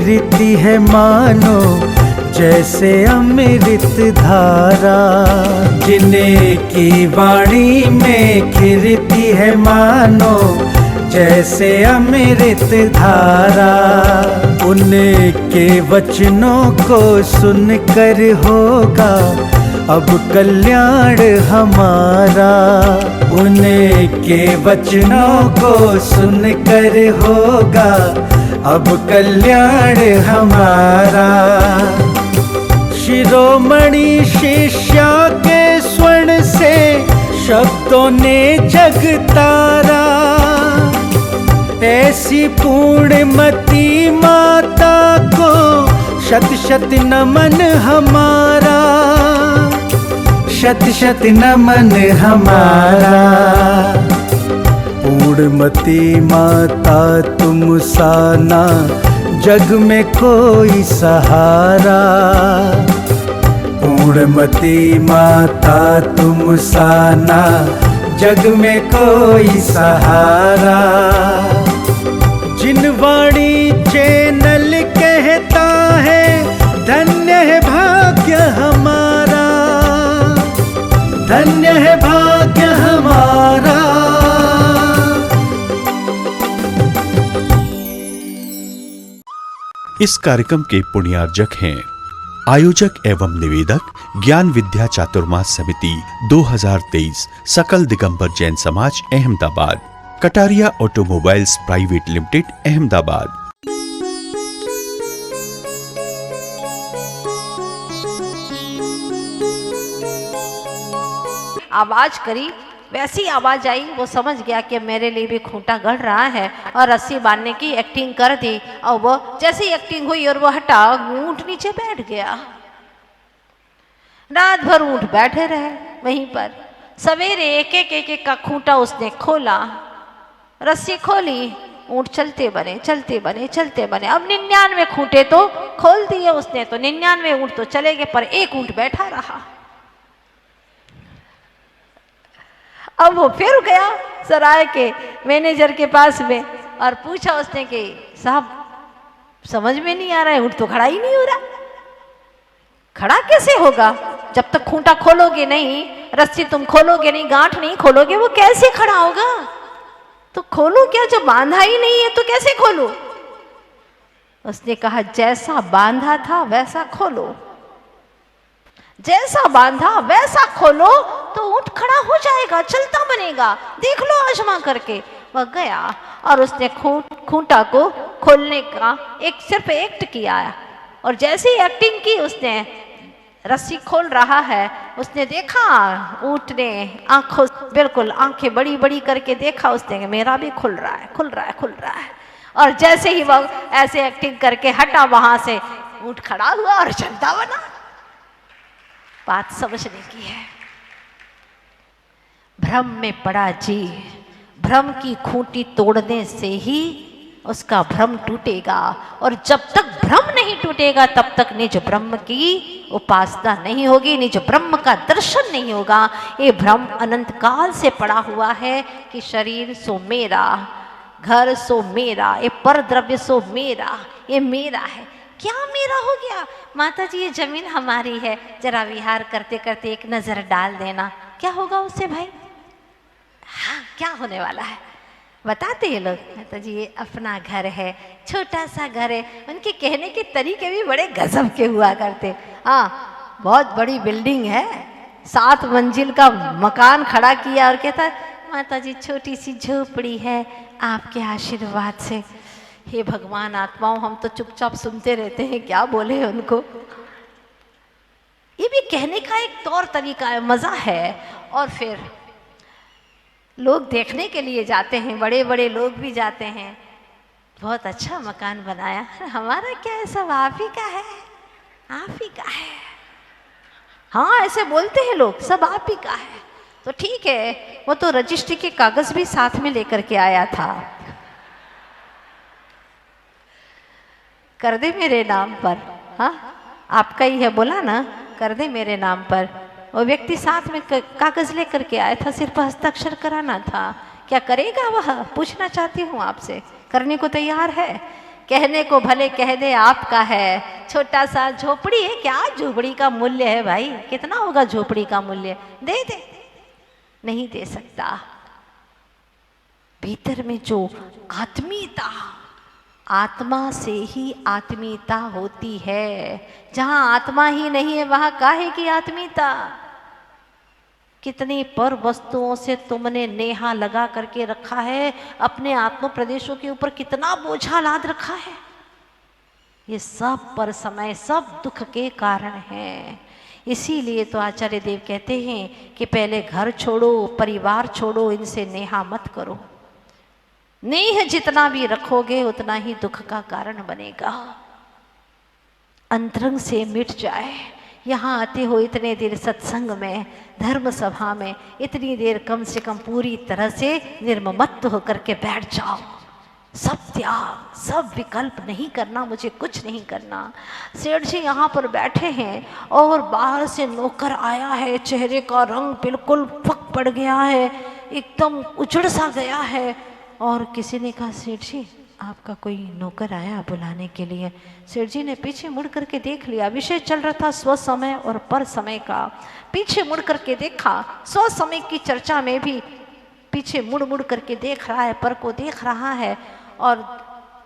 खिरती है मानो जैसे अमृत धारा। जिन्हें की वाणी में खिरती है मानो जैसे अमृत धारा। उनके वचनों को सुनकर होगा अब कल्याण हमारा। उनके वचनों को सुनकर होगा अब कल्याण हमारा। शिरोमणि शिष्या के स्वर्ण से शब्दों ने जग तारा। ऐसी पूर्णमती माता को शत शत नमन हमारा। शत शत नमन हमारा। पूर्णमती माता तुम सा ना जग में कोई सहारा। पूर्णमती माता तुम सा ना जग में कोई सहारा। जिन वाणी चैनल कहता है धन्य है भाग्य हमारा। धन्य है भाग्य हमारा। इस कार्यक्रम के पुण्यार्जक हैं आयोजक एवं निवेदक ज्ञान विद्या चातुर्मास समिति 2023 सकल दिगंबर जैन समाज Ahmedabad. Kataria automobiles private limited Ahmedabad. आवाज करी, वैसी आवाज आई, वो समझ गया कि मेरे लिए भी खूंटा गढ़ रहा है और रस्सी बांधने की एक्टिंग कर दी। और वो जैसी एक्टिंग हुई और वो हटा, ऊंट नीचे बैठ गया। रात भर ऊंट बैठे रहे वहीं पर। सवेरे एक एक का खूंटा उसने खोला, रस्सी खोली, ऊंट चलते बने चलते बने चलते बने। अब 99 खूंटे तो खोल दिए उसने, तो 99 ऊंट तो चले गए, पर एक ऊंट बैठा रहा। अब वो फिर गया सराय के मैनेजर के पास में और पूछा उसने कि साहब समझ में नहीं आ रहा है, ऊंट तो खड़ा ही नहीं हो रहा। खड़ा कैसे होगा? जब तक खूंटा खोलोगे नहीं, रस्सी तुम खोलोगे नहीं, गांठ नहीं खोलोगे, वो कैसे खड़ा होगा? तो खोलो क्या, जब बांधा ही नहीं है तो कैसे खोलो? उसने कहा जैसा बांधा था वैसा खोलो। जैसा बांधा वैसा खोलो तो ऊंट खड़ा हो जाएगा, चलता बनेगा, देख लो आजमा करके। वह गया और उसने खूंटा को खोलने का सिर्फ एक्ट किया, और जैसे ही एक्टिंग की उसने रस्सी खोल रहा है, उसने देखा ऊंट ने आंखों बिल्कुल आंखें बड़ी बड़ी करके देखा उसने कि मेरा भी खुल रहा है खुल रहा है खुल रहा है। और जैसे ही वह ऐसे एक्टिंग करके हटा वहां से, ऊंट खड़ा हुआ और चलता बना। बात समझने की है। भ्रम में पड़ा जी, भ्रम की खूंटी तोड़ने से ही उसका भ्रम टूटेगा, और जब तक भ्रम नहीं टूटेगा तब तक निज ब्रह्म की उपासना नहीं होगी, निज ब्रह्म का दर्शन नहीं होगा। ये भ्रम अनंत काल से पड़ा हुआ है कि शरीर सो मेरा, घर सो मेरा, ये पर द्रव्य सो मेरा, ये मेरा है। क्या मेरा हो गया? माता जी ये जमीन हमारी है, जरा विहार करते करते एक नजर डाल देना, क्या होगा उससे भाई? हाँ, क्या होने वाला है बताते ये लोग। माता जी ये अपना घर है, छोटा सा घर है। उनके कहने के तरीके भी बड़े गजब के हुआ करते। हाँ, बहुत बड़ी बिल्डिंग है, 7 मंजिल का मकान खड़ा किया और कहता माता जी छोटी सी झोपड़ी है, आपके आशीर्वाद से। हे भगवान, आत्माओं हम तो चुपचाप सुनते रहते हैं, क्या बोले उनको। ये भी कहने का एक तौर तरीका है, मजा है। और फिर लोग देखने के लिए जाते हैं, बड़े बड़े लोग भी जाते हैं, बहुत अच्छा मकान बनाया। हमारा क्या है, सब आप ही का है, आप ही का है। हाँ, ऐसे बोलते हैं लोग, सब आप ही का है। तो ठीक है, वो तो रजिस्ट्री के कागज भी साथ में लेकर के आया था। कर दे मेरे नाम पर, हाँ आपका ही है, बोला ना कर दे मेरे नाम पर। वो व्यक्ति साथ में कागज लेकर के आया था, सिर्फ हस्ताक्षर कराना था। क्या करेगा वह, पूछना चाहती हूँ आपसे, करने को तैयार है? कहने को भले कह दे आपका है, छोटा सा झोपड़ी है, क्या झोपड़ी का मूल्य है भाई, कितना होगा झोपड़ी का मूल्य, दे दे, नहीं दे सकता। भीतर में जो आत्मीयता, आत्मा से ही आत्मीयता होती है। जहां आत्मा ही नहीं है वहां काहे की आत्मीयता। कितनी पर वस्तुओं से तुमने नेहा लगा करके रखा है, अपने आत्म प्रदेशों के ऊपर कितना बोझा लाद रखा है। ये सब पर समय, सब दुख के कारण है। इसीलिए तो आचार्य देव कहते हैं कि पहले घर छोड़ो, परिवार छोड़ो, इनसे नेहा मत करो। नेह जितना भी रखोगे उतना ही दुख का कारण बनेगा। अंतरंग से मिट जाए। यहाँ आते हो इतने देर सत्संग में, धर्म सभा में, इतनी देर कम से कम पूरी तरह से निर्ममत्व होकर के बैठ जाओ। सब त्याग, सब विकल्प, नहीं करना, मुझे कुछ नहीं करना। सेठ जी यहाँ पर बैठे हैं और बाहर से नौकर आया है, चेहरे का रंग बिल्कुल फक पड़ गया है, एकदम उजड़ सा गया है। और किसी ने कहा सेठ जी आपका कोई नौकर आया बुलाने के लिए। सेठ जी ने पीछे मुड़ करके देख लिया। विषय चल रहा था स्व समय और पर समय का। पीछे मुड़ करके देखा, स्व समय की चर्चा में भी पीछे मुड़ मुड़ करके देख रहा है, पर को देख रहा है। और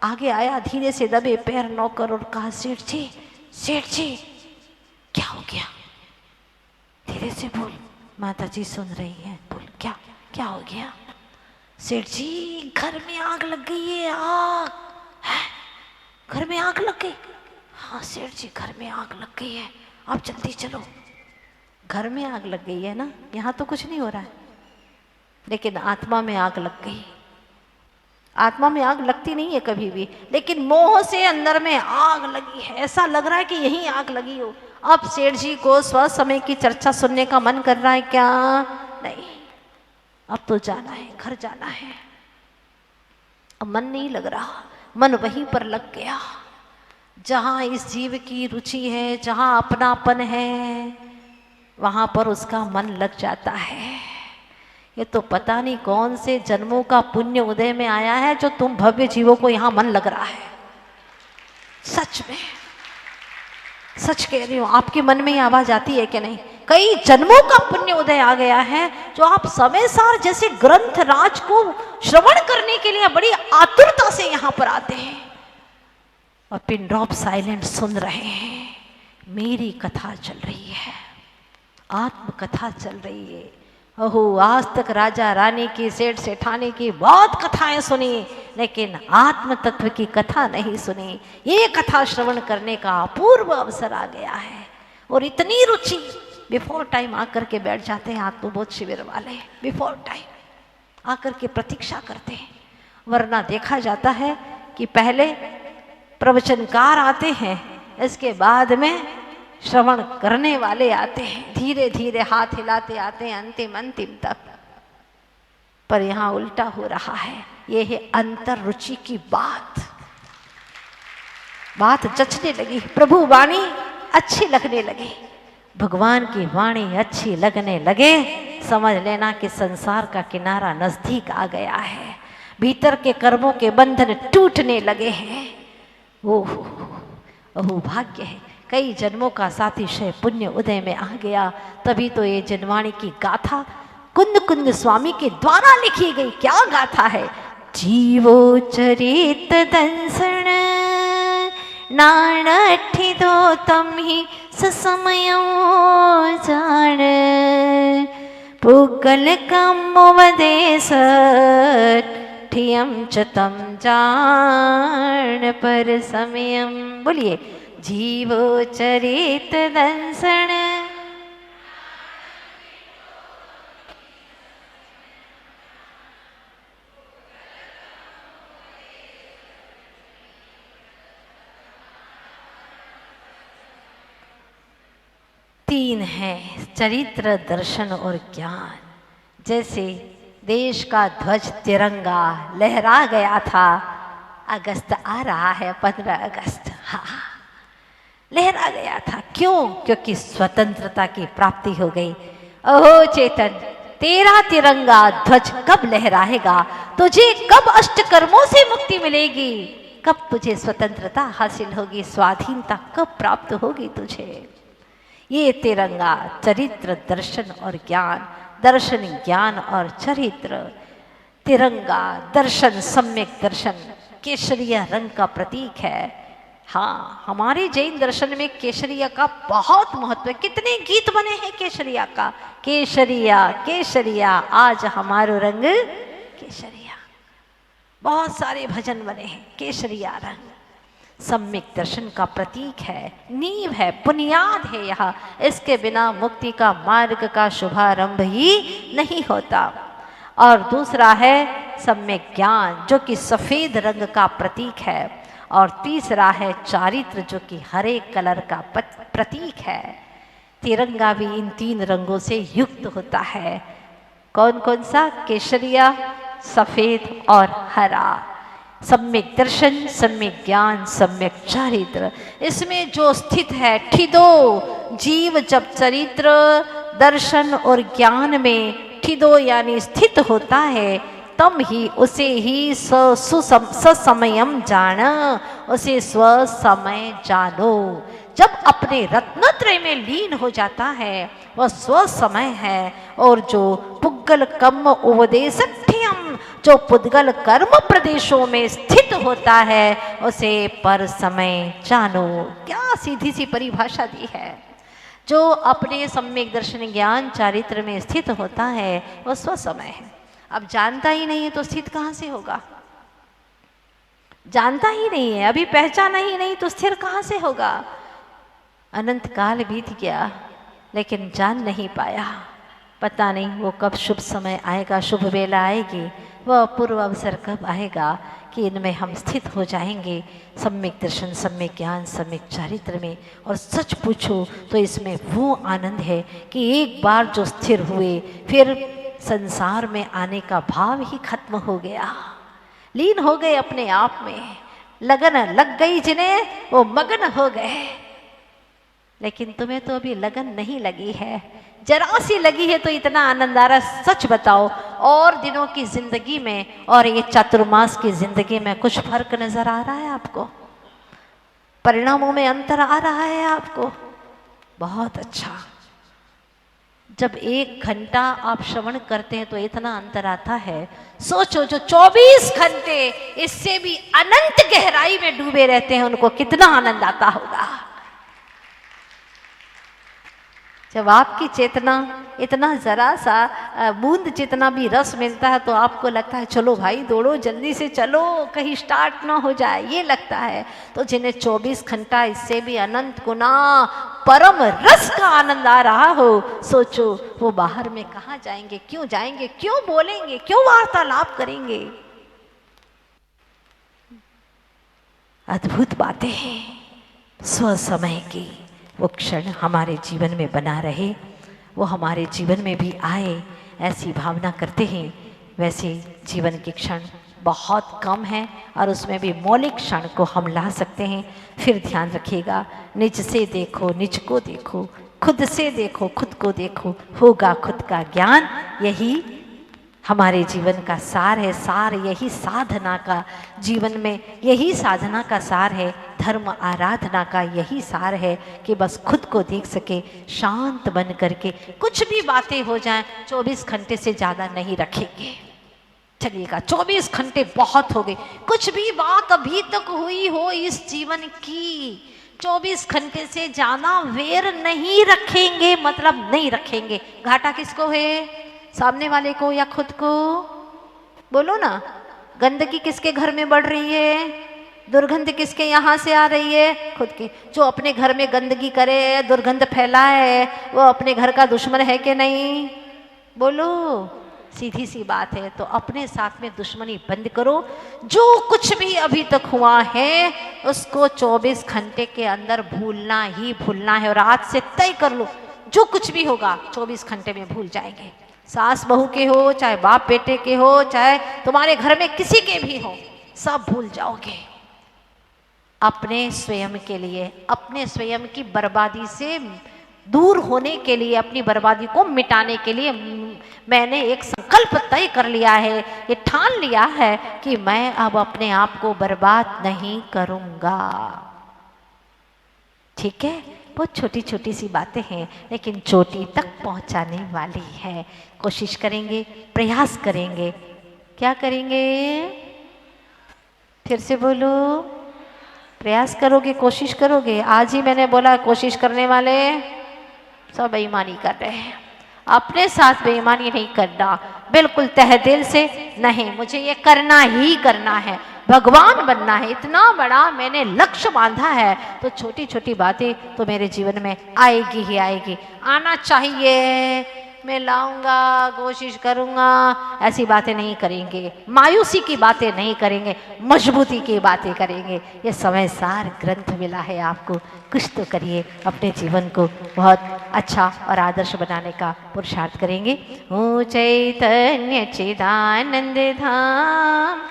आगे आया धीरे से दबे पैर नौकर और कहा सेठ जी क्या हो गया, धीरे से बोल, माता जी सुन रही है, बोल क्या हो गया। सेठ जी घर में आग लग गई है। आग है? घर में आग लग गई? हाँ सेठ जी घर में आग लग गई है, आप जल्दी चलो। घर में आग लग गई है ना, यहाँ तो कुछ नहीं हो रहा है, लेकिन आत्मा में आग लग गई। आत्मा में आग लगती नहीं है कभी भी, लेकिन मोह से अंदर में आग लगी है। ऐसा लग रहा है कि यही आग लगी हो। अब सेठ जी को स्व समय की चर्चा सुनने का मन कर रहा है क्या? नहीं, अब तो जाना है, घर जाना है। अब मन नहीं लग रहा, मन वहीं पर लग गया जहां इस जीव की रुचि है, जहां अपनापन है, वहां पर उसका मन लग जाता है। ये तो पता नहीं कौन से जन्मों का पुण्य उदय में आया है जो तुम भव्य जीवों को यहां मन लग रहा है। सच में, सच कह रही हूं, आपके मन में ये आवाज आती है कि नहीं? कई जन्मों का पुण्य उदय आ गया है जो आप समय सार जैसे ग्रंथ राज को श्रवण करने के लिए बड़ी आतुरता से यहां पर आते हैं और पिन ड्रॉप साइलेंट सुन रहे हैं। मेरी कथा चल रही है, आत्म कथा चल रही है। ओहो, आज तक राजा रानी की, सेठ सेठानी की बहुत कथाएं सुनी, लेकिन आत्म तत्व की कथा नहीं सुनी। ये कथा श्रवण करने का अपूर्व अवसर आ गया है। और इतनी रुचि बिफोर टाइम आकर के बैठ जाते हैं आत्मबोध शिविर वाले, बिफोर टाइम आकर के प्रतीक्षा करते हैं। वरना देखा जाता है कि पहले प्रवचनकार आते हैं, इसके बाद में श्रवण करने वाले आते हैं, धीरे धीरे हाथ हिलाते आते हैं अंतिम तक। पर यहाँ उल्टा हो रहा है। ये है अंतर रुचि की बात जचने लगी। प्रभु वाणी अच्छी लगने लगी, भगवान की वाणी अच्छी लगने लगे, समझ लेना कि संसार का किनारा नजदीक आ गया है। भीतर के कर्मों के बंधन टूटने लगे हैं। ओह भाग्य है, कई जन्मों का सातिशय पुण्य उदय में आ गया। तभी तो ये जनवाणी की गाथा कुंद कुंद स्वामी के द्वारा लिखी गई। क्या गाथा है? जीवो चरित दंसण नाणठी दो तम ही ससमयो जान पुगल कम्बोवदेश ठियम च तम जान पर समयम। बोलिए, जीवो चरित दंसण। तीन है, चरित्र, दर्शन और ज्ञान। जैसे देश का ध्वज तिरंगा लहरा गया था, अगस्त आ रहा है, 15 अगस्त, हाँ लहरा गया था। क्यों? क्योंकि स्वतंत्रता की प्राप्ति हो गई। ओहो चेतन, तेरा तिरंगा ध्वज कब लहराएगा? तुझे कब अष्टकर्मों से मुक्ति मिलेगी? कब तुझे स्वतंत्रता हासिल होगी, स्वाधीनता कब प्राप्त होगी तुझे। ये तिरंगा चरित्र दर्शन और ज्ञान, दर्शन ज्ञान और चरित्र। तिरंगा दर्शन, सम्यक दर्शन केसरिया रंग का प्रतीक है। हाँ, हमारे जैन दर्शन में केसरिया का बहुत महत्व है। कितने गीत बने हैं केसरिया का, केसरिया केसरिया आज हमारो रंग केसरिया, बहुत सारे भजन बने हैं। केसरिया रंग सम्यक दर्शन का प्रतीक है, नींव है, बुनियाद है। यह इसके बिना मुक्ति का मार्ग का शुभारंभ ही नहीं होता। और दूसरा है सम्यक ज्ञान, जो कि सफेद रंग का प्रतीक है। और तीसरा है चारित्र, जो कि हरे कलर का प्रतीक है। तिरंगा भी इन तीन रंगों से युक्त होता है। कौन कौन सा? केसरिया, सफेद और हरा। सम्यक दर्शन, सम्यक ज्ञान, सम्यक चारित्र, इसमें जो स्थित है ठिदो जीव जब चरित्र दर्शन और ज्ञान में ठिदो यानी स्थित होता है, तब ही उसे ही ससमयम जान, उसे स्वसमय जानो। जब अपने रत्नत्रय में लीन हो जाता है वह स्वसमय है। और जो पुद्गल कर्म उपदेशठ्यम, जो पुद्गल कर्म प्रदेशों में स्थित होता है, उसे पर समय जानो। क्या सीधी सी परिभाषा दी है। जो अपने सम्यक दर्शन ज्ञान चारित्र में स्थित होता है वह स्वसमय है। अब जानता ही नहीं है तो स्थित कहाँ से होगा? जानता ही नहीं है, अभी पहचाना ही नहीं तो स्थिर कहाँ से होगा? अनंत काल बीत गया लेकिन जान नहीं पाया। पता नहीं वो कब शुभ समय आएगा, शुभ वेला आएगी, वह पूर्व अवसर कब आएगा कि इनमें हम स्थित हो जाएंगे सम्यक दर्शन, सम्यक ज्ञान, सम्यक चारित्र में। और सच पूछो तो इसमें वो आनंद है कि एक बार जो स्थिर हुए फिर संसार में आने का भाव ही खत्म हो गया। लीन हो गए अपने आप में, लगन लग गई जिन्हें वो मगन हो गए। लेकिन तुम्हें तो अभी लगन नहीं लगी है, जरा सी लगी है तो इतना आनंद आ रहा है। सच बताओ, और दिनों की जिंदगी में और ये चातुर्मास की जिंदगी में कुछ फर्क नजर आ रहा है आपको? परिणामों में अंतर आ रहा है आपको? बहुत अच्छा। जब 1 घंटा आप श्रवण करते हैं तो इतना अंतर आता है। सोचो जो 24 घंटे इससे भी अनंत गहराई में डूबे रहते हैं उनको कितना आनंद आता होगा। जब आपकी चेतना इतना जरा सा बूंद जितना भी रस मिलता है तो आपको लगता है चलो भाई दौड़ो, जल्दी से चलो, कहीं स्टार्ट ना हो जाए, ये लगता है। तो जिन्हें 24 घंटा इससे भी अनंत गुना परम रस का आनंद आ रहा हो, सोचो वो बाहर में कहाँ जाएंगे, क्यों जाएंगे, क्यों बोलेंगे, क्यों वार्तालाप करेंगे। अद्भुत बातें हैं स्वसमय की। वो क्षण हमारे जीवन में बना रहे, वो हमारे जीवन में भी आए, ऐसी भावना करते हैं। वैसे जीवन के क्षण बहुत कम हैं और उसमें भी मौलिक क्षण को हम ला सकते हैं। फिर ध्यान रखिएगा, निज से देखो, निज को देखो, खुद से देखो, खुद को देखो, होगा खुद का ज्ञान। यही हमारे जीवन का सार है। सार यही साधना का, जीवन में यही साधना का सार है। धर्म आराधना का यही सार है कि बस खुद को देख सके, शांत बन करके। कुछ भी बातें हो जाएं 24 घंटे से ज़्यादा नहीं रखेंगे, चलिएगा। 24 घंटे बहुत हो गए। कुछ भी बात अभी तक हुई हो इस जीवन की, 24 घंटे से ज़्यादा वेर नहीं रखेंगे, मतलब नहीं रखेंगे। घाटा किसको है? सामने वाले को या खुद को? बोलो ना। गंदगी किसके घर में बढ़ रही है? दुर्गंध किसके यहाँ से आ रही है? खुद के। जो अपने घर में गंदगी करे, दुर्गंध फैलाए, वो अपने घर का दुश्मन है कि नहीं? बोलो। सीधी सी बात है। तो अपने साथ में दुश्मनी बंद करो। जो कुछ भी अभी तक हुआ है उसको 24 घंटे के अंदर भूलना ही भूलना है। और आज से तय कर लो, जो कुछ भी होगा 24 घंटे में भूल जाएंगे। सास बहू के हो, चाहे बाप बेटे के हो, चाहे तुम्हारे घर में किसी के भी हो, सब भूल जाओगे। अपने स्वयं के लिए, अपने स्वयं की बर्बादी से दूर होने के लिए, अपनी बर्बादी को मिटाने के लिए मैंने एक संकल्प संकल्प तय कर लिया है, ये ठान लिया है कि मैं अब अपने आप को बर्बाद नहीं करूंगा। ठीक है, बहुत छोटी छोटी सी बातें हैं लेकिन चोटी तक पहुंचाने वाली है। कोशिश करेंगे, प्रयास करेंगे। क्या करेंगे? फिर से बोलो, प्रयास करोगे, कोशिश करोगे। आज ही मैंने बोला कोशिश करने वाले सब बेईमानी कर रहे हैं। अपने साथ बेईमानी नहीं करना, बिल्कुल तहे दिल से नहीं, मुझे ये करना ही करना है, भगवान बनना है, इतना बड़ा मैंने लक्ष्य बांधा है, तो छोटी छोटी बातें तो मेरे जीवन में आएगी ही आएगी। आना चाहिए, मैं लाऊंगा, कोशिश करूंगा, ऐसी बातें नहीं करेंगे, मायूसी की बातें नहीं करेंगे, मजबूती की बातें करेंगे। ये समय सार ग्रंथ मिला है आपको, कुछ तो करिए, अपने जीवन को बहुत अच्छा और आदर्श बनाने का पुरुषार्थ करेंगे। ओ चैतन्य चिदानंद धाम,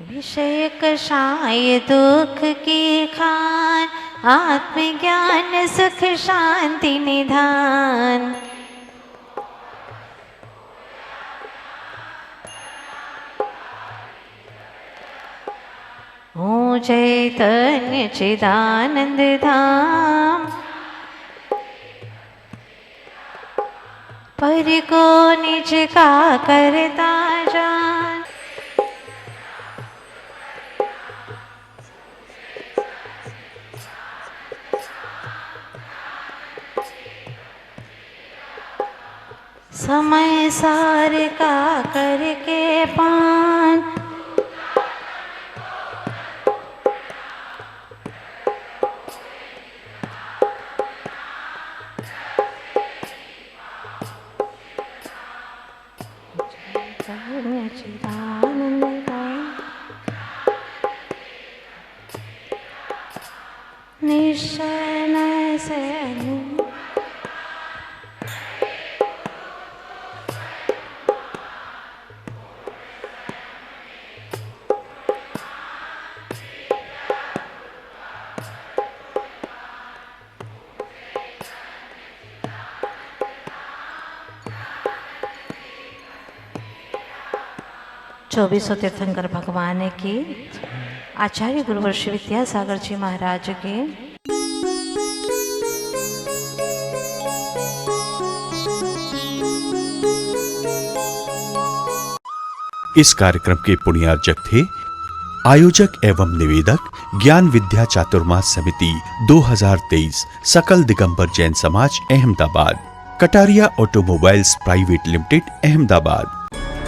विषय कषाय दुख की खान, आत्मज्ञान सुख शांति निधान। ओ चैतन्य चिदानंद धाम, पर को निज का करता जान। समय सार का करके पान, निश्चय से चौबीसों तीर्थंकर भगवान की, आचार्य गुरुवर श्री विद्यासागर जी महाराज के। इस कार्यक्रम के पुण्यार्जक थे आयोजक एवं निवेदक ज्ञान विद्या चातुर्मास समिति 2023 सकल दिगंबर जैन समाज Ahmedabad, Kataria automobiles private limited Ahmedabad.